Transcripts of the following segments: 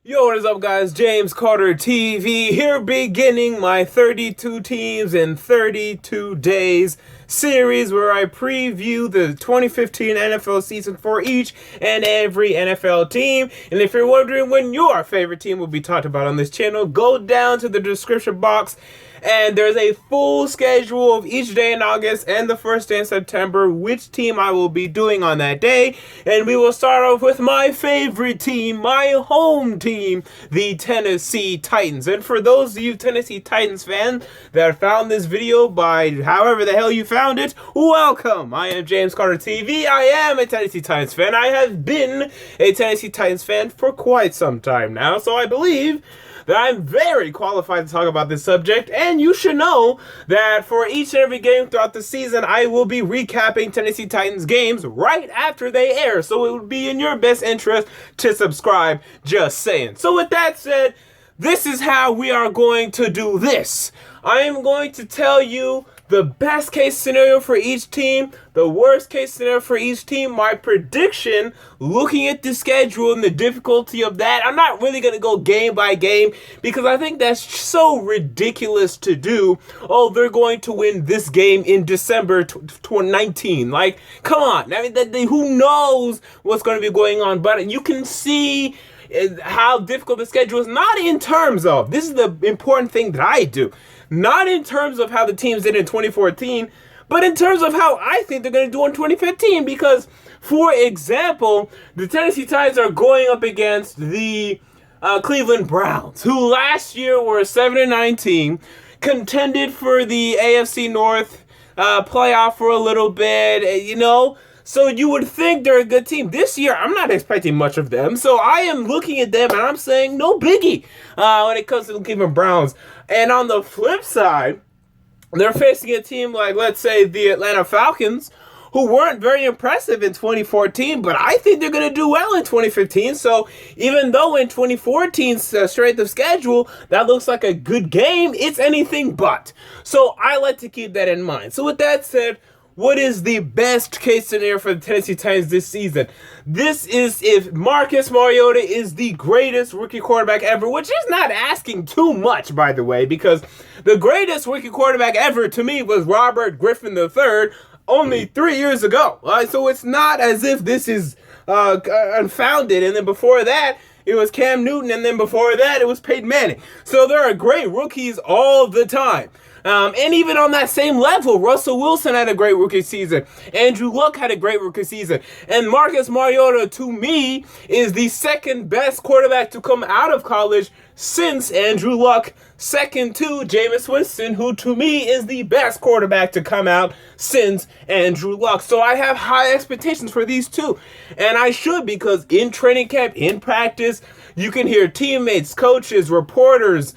Yo, what is up, guys? James Carter TV here, beginning my 32 teams in 32 days series where I preview the 2015 NFL season for each and every NFL team. And if you're wondering when your favorite team will be talked about on this channel, go down to the description box and there's a full schedule of each day in August and the first day in September, which team I will be doing on that day. And we will start off with my favorite team, my home team, the Tennessee Titans. And for those of you Tennessee Titans fans that found this video by however the hell you found it, welcome. I am James Carter TV. I am a Tennessee Titans fan. I have been a Tennessee Titans fan for quite some time now, so I believe that I'm very qualified to talk about this subject, and you should know that for each and every game throughout the season, I will be recapping Tennessee Titans games right after they air, so it would be in your best interest to subscribe, just saying. So with that said, this is how we are going to do this. I am going to tell you the best case scenario for each team, the worst case scenario for each team, my prediction, looking at the schedule and the difficulty of that. I'm not really going to go game by game because I think that's so ridiculous to do. Oh, they're going to win this game in December 2019. Like, come on. I mean, who knows what's going to be going on, but you can see how difficult the schedule is, not in terms of, this is the important thing that I do, not in terms of how the teams did in 2014, but in terms of how I think they're going to do in 2015. Because, for example, the Tennessee Titans are going up against the Cleveland Browns, who last year were a 7-9 team, contended for the AFC North playoff for a little bit, you know. So you would think they're a good team. This year, I'm not expecting much of them. So I am looking at them and I'm saying no biggie when it comes to the Cleveland Browns. And on the flip side, they're facing a team like, let's say, the Atlanta Falcons, who weren't very impressive in 2014, but I think they're going to do well in 2015. So even though in 2014's strength of schedule, that looks like a good game, it's anything but. So I like to keep that in mind. So with that said, what is the best case scenario for the Tennessee Titans this season? This is if Marcus Mariota is the greatest rookie quarterback ever, which is not asking too much, by the way, because the greatest rookie quarterback ever to me was Robert Griffin III only 3 years ago. So it's not as if this is unfounded. And then before that, it was Cam Newton, and then before that, it was Peyton Manning. So there are great rookies all the time. And even on that same level, Russell Wilson had a great rookie season. Andrew Luck had a great rookie season. And Marcus Mariota, to me, is the second best quarterback to come out of college since Andrew Luck, second to Jameis Winston, who to me is the best quarterback to come out since Andrew Luck. So I have high expectations for these two. And I should, because in training camp, in practice, you can hear teammates, coaches, reporters,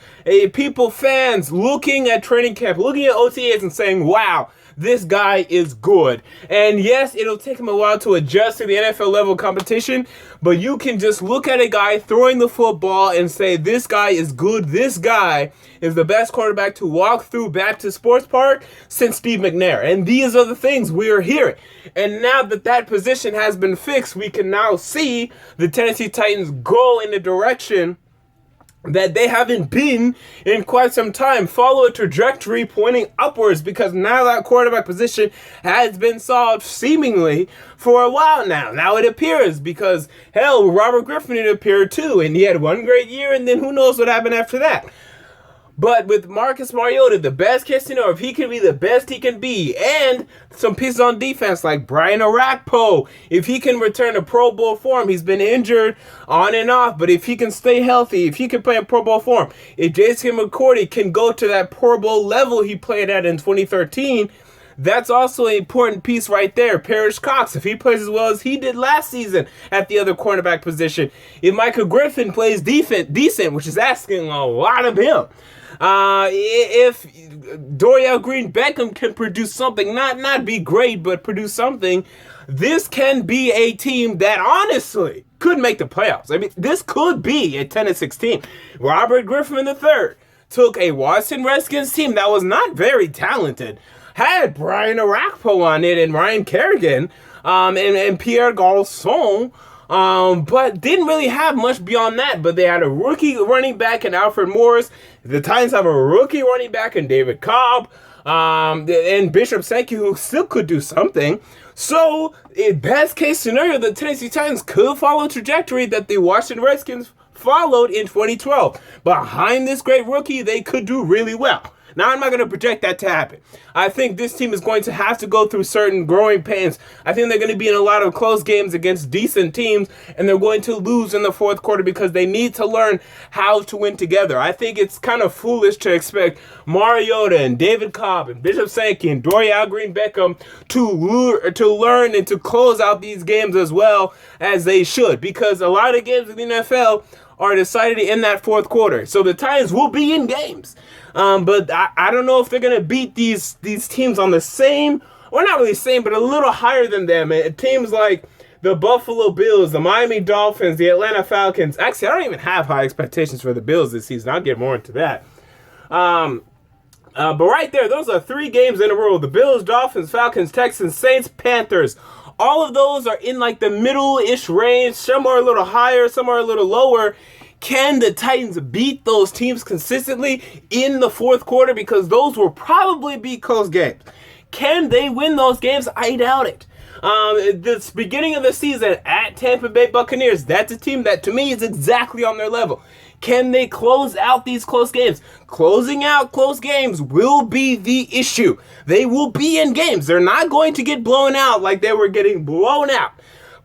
people, fans looking at training camp, looking at OTAs and saying, wow, this guy is good. And yes, it'll take him a while to adjust to the NFL level competition, but you can just look at a guy throwing the football and say, this guy is good. This guy is the best quarterback to walk through Baptist Sports Park since Steve McNair. And these are the things we are hearing. And now that that position has been fixed, we can now see the Tennessee Titans go in the direction that they haven't been in quite some time, follow a trajectory pointing upwards, because now that quarterback position has been solved seemingly for a while now. Now it appears, because hell, Robert Griffin it appeared too, and he had one great year, and then who knows what happened after that. But with Marcus Mariota, the best case scenario, if he can be the best he can be, and some pieces on defense like Brian Orakpo, if he can return to Pro Bowl form, he's been injured on and off, but if he can stay healthy, if he can play in Pro Bowl form, if Jason McCourty can go to that Pro Bowl level he played at in 2013, that's also an important piece right there. Parrish Cox, if he plays as well as he did last season at the other cornerback position, if Michael Griffin plays decent, which is asking a lot of him, if Dorial Green-Beckham can produce something, not be great, but produce something, this can be a team that honestly could make the playoffs. I mean, this could be a 10-16. Robert Griffin III took a Washington Redskins team that was not very talented, had Brian Orakpo on it and Ryan Kerrigan, and Pierre Garçon, But didn't really have much beyond that. But they had a rookie running back in Alfred Morris. The Titans have a rookie running back in David Cobb. And Bishop Sankey, who still could do something. So, in best case scenario, the Tennessee Titans could follow a trajectory that the Washington Redskins followed in 2012. Behind this great rookie, they could do really well. Now, I'm not going to project that to happen. I think this team is going to have to go through certain growing pains. I think they're going to be in a lot of close games against decent teams, and they're going to lose in the fourth quarter because they need to learn how to win together. I think it's kind of foolish to expect Mariota and David Cobb and Bishop Sankey and Dorial Green-Beckham to learn and to close out these games as well as they should, because a lot of games in the NFL are decided in that fourth quarter. So the Titans will be in games. But I don't know if they're going to beat these teams on the same, or not really same, but a little higher than them. And teams like the Buffalo Bills, the Miami Dolphins, the Atlanta Falcons. Actually, I don't even have high expectations for the Bills this season. I'll get more into that. But right there, those are 3 games in a row. The Bills, Dolphins, Falcons, Texans, Saints, Panthers. All of those are in like the middle-ish range. Some are a little higher, some are a little lower. Can the Titans beat those teams consistently in the fourth quarter? Because those will probably be close games. Can they win those games? I doubt it. This beginning of the season at Tampa Bay Buccaneers, that's a team that to me is exactly on their level. Can they close out these close games? Closing out close games will be the issue. They will be in games. They're not going to get blown out like they were getting blown out.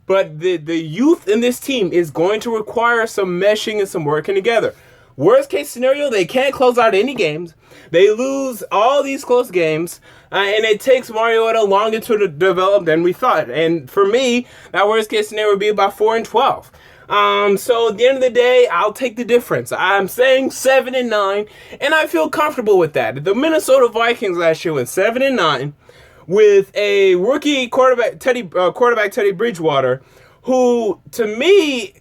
But the youth in this team is going to require some meshing and some working together. Worst case scenario, they can't close out any games. They lose all these close games, and it takes Mariota longer to develop than we thought. And for me, that worst case scenario would be about 4-12. So at the end of the day, I'll take the difference. I'm saying 7-9, and I feel comfortable with that. The Minnesota Vikings last year went 7-9 with a rookie quarterback, Teddy Bridgewater, who to me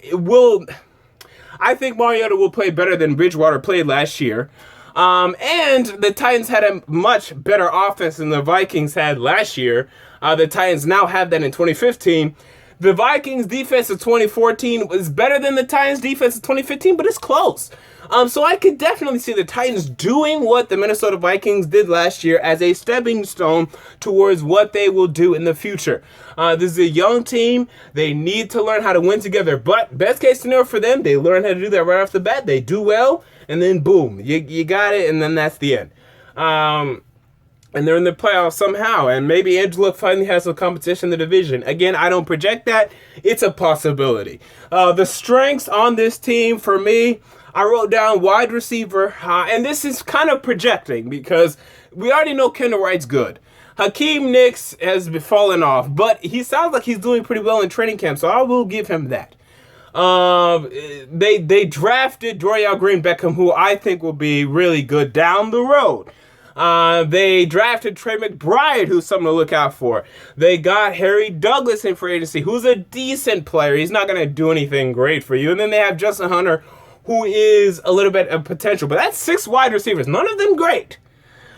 I think Mariota will play better than Bridgewater played last year. And the Titans had a much better offense than the Vikings had last year. The Titans now have that in 2015. The Vikings defense of 2014 was better than the Titans defense of 2015, but it's close. So I could definitely see the Titans doing what the Minnesota Vikings did last year as a stepping stone towards what they will do in the future. This is a young team. They need to learn how to win together. But best case scenario for them, they learn how to do that right off the bat. They do well, and then boom, you got it, and then that's the end. And they're in the playoffs somehow, and maybe Angela finally has some competition in the division. Again, I don't project that. It's a possibility. The strengths on this team, for me, I wrote down wide receiver, and this is kind of projecting because we already know Kendall Wright's good. Hakeem Nicks has been falling off, but he sounds like he's doing pretty well in training camp, so I will give him that. They drafted Dorial Green-Beckham, who I think will be really good down the road. They drafted Trey McBride, who's something to look out for. They got Harry Douglas in free agency, who's a decent player. He's not going to do anything great for you. And then they have Justin Hunter, who is a little bit of potential. But that's 6 wide receivers. None of them great.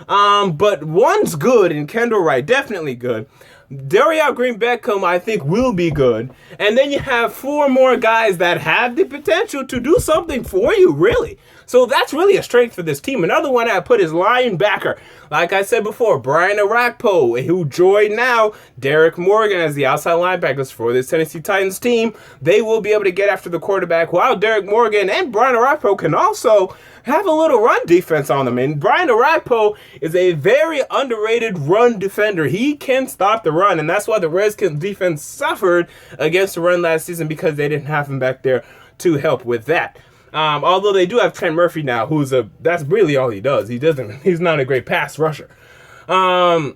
But one's good, and Kendall Wright, definitely good. Dorial Green-Beckham, I think, will be good. And then you have 4 more guys that have the potential to do something for you, really. So that's really a strength for this team. Another one I put is linebacker. Like I said before, Brian Orakpo, who joined now Derek Morgan as the outside linebackers for this Tennessee Titans team. They will be able to get after the quarterback, while Derek Morgan and Brian Orakpo can also have a little run defense on them. And Brian Orakpo is a very underrated run defender. He can stop the run, and that's why the Redskins defense suffered against the run last season, because they didn't have him back there to help with that. Although they do have Trent Murphy now, that's really all he does. He's not a great pass rusher. For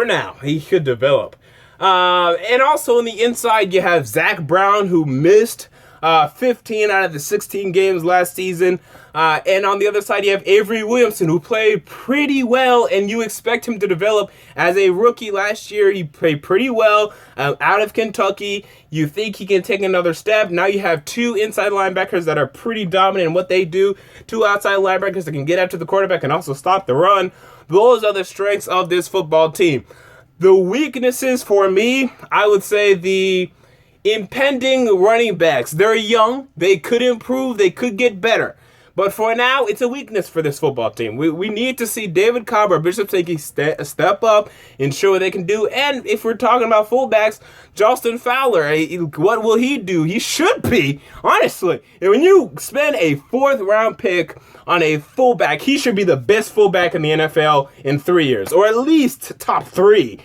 now, he should develop. And also on the inside, you have Zach Brown, who missed 15 out of the 16 games last season. And on the other side, you have Avery Williamson, who played pretty well, and you expect him to develop as a rookie last year. He played pretty well out of Kentucky. You think he can take another step. Now you have 2 inside linebackers that are pretty dominant in what they do. 2 outside linebackers that can get after the quarterback and also stop the run. Those are the strengths of this football team. The weaknesses for me, I would say the Impending running backs. They're young. They could improve. They could get better. But for now, it's a weakness for this football team. We need to see David Cobb or Bishop Sankey step up and show what they can do. And if we're talking about fullbacks, Justin Fowler, what will he do? He should be, honestly. When you spend a 4th-round pick on a fullback, he should be the best fullback in the NFL in 3 years, or at least top 3,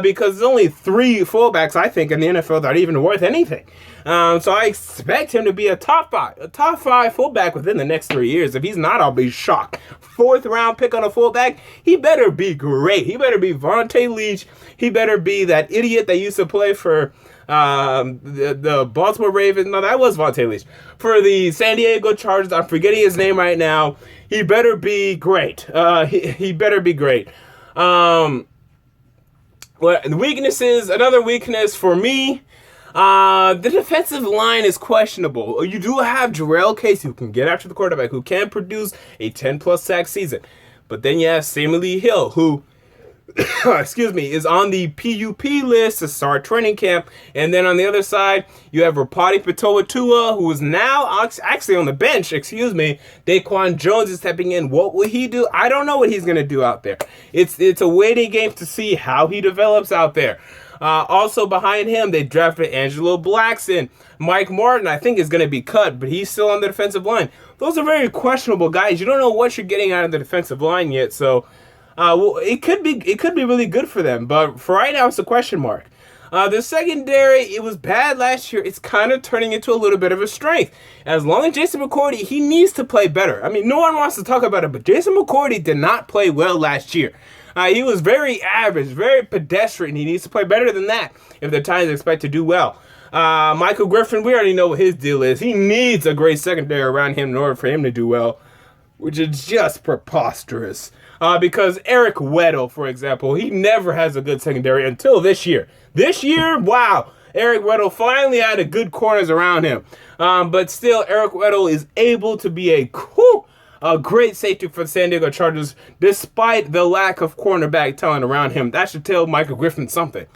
because there's only 3 fullbacks, I think, in the NFL that are even worth anything. So I expect him to be a top 5 fullback within the next 3 years. If he's not, I'll be shocked. 4th-round pick on a fullback, he better be great. He better be Vontae Leach. He better be that idiot that used to play for the Baltimore Ravens. No, that was Vontae Leach. For the San Diego Chargers, I'm forgetting his name right now. He better be great. He better be great. Well, the weaknesses, another weakness for me, the defensive line is questionable. You do have Jarrell Casey, who can get after the quarterback, who can produce a 10-plus sack season. But then you have Samuel Lee Hill, who is on the PUP list to start training camp. And then on the other side, you have Rapati Patoa, who is now actually on the bench, Daquan Jones is stepping in. What will he do? I don't know what he's going to do out there. It's a waiting game to see how he develops out there. Also behind him, they drafted Angelo Blackson. Mike Martin, I think, is going to be cut, but he's still on the defensive line. Those are very questionable guys. You don't know what you're getting out of the defensive line yet, so it could be really good for them. But for right now, it's a question mark. The secondary, it was bad last year. It's kind of turning into a little bit of a strength. As long as Jason McCourty, he needs to play better. I mean, no one wants to talk about it, but Jason McCourty did not play well last year. He was very average, very pedestrian. He needs to play better than that if the Titans expect to do well. Michael Griffin, we already know what his deal is. He needs a great secondary around him in order for him to do well, which is just preposterous. Because Eric Weddle, for example, he never has a good secondary until this year. This year, wow, Eric Weddle finally had a good corners around him. But still, Eric Weddle is able to be a great safety for the San Diego Chargers, despite the lack of cornerback talent around him. That should tell Michael Griffin something.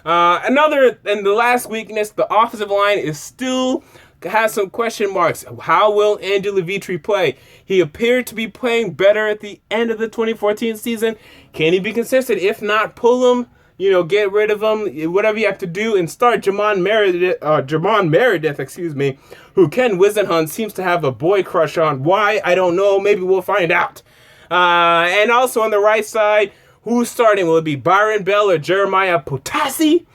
The last weakness, the offensive line is still has some question marks. How will Andy Levitre play? He appeared to be playing better at the end of the 2014 season. Can he be consistent? If not, pull him. Get rid of him, whatever you have to do, and start Jamon Meredith, who Ken Wisenhunt seems to have a boy crush on. Why? I don't know. Maybe we'll find out. And also on the right side, who's starting? Will it be Byron Bell or Jeremiah Potassi?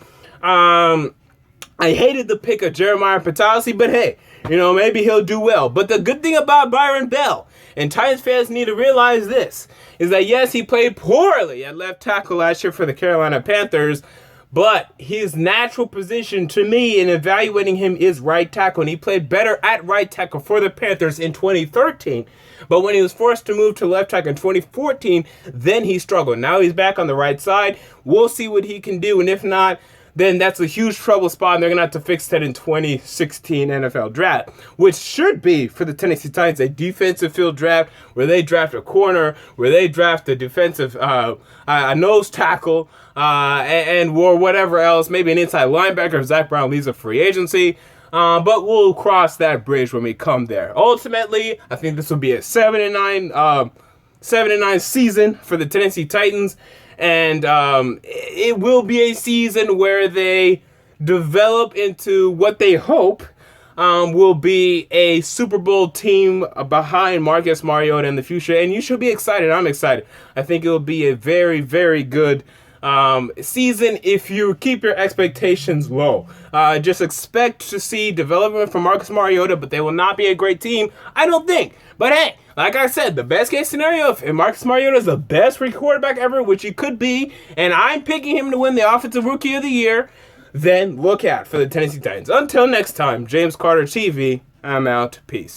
I hated the pick of Jeremiah Potassi, but hey, maybe he'll do well. But the good thing about Byron Bell, and Titans fans need to realize this, is that yes, he played poorly at left tackle last year for the Carolina Panthers, but his natural position to me in evaluating him is right tackle, and he played better at right tackle for the Panthers in 2013. But when he was forced to move to left tackle in 2014, then he struggled. Now he's back on the right side. We'll see what he can do, and if not, then that's a huge trouble spot, and they're going to have to fix that in 2016 NFL draft, which should be, for the Tennessee Titans, a defensive field draft where they draft a corner, where they draft a defensive a nose tackle, and whatever else, maybe an inside linebacker if Zach Brown leaves a free agency. But we'll cross that bridge when we come there. Ultimately, I think this will be a 7-9 season for the Tennessee Titans. And it will be a season where they develop into what they hope will be a Super Bowl team behind Marcus Mariota in the future. And you should be excited. I'm excited. I think it will be a very, very good season if you keep your expectations low. Just expect to see development from Marcus Mariota, but they will not be a great team, I don't think. But hey, like I said, the best case scenario, if Marcus Mariota is the best rookie quarterback ever, which he could be, and I'm picking him to win the Offensive Rookie of the Year, then look out for the Tennessee Titans. Until next time, James Carter TV, I'm out. Peace.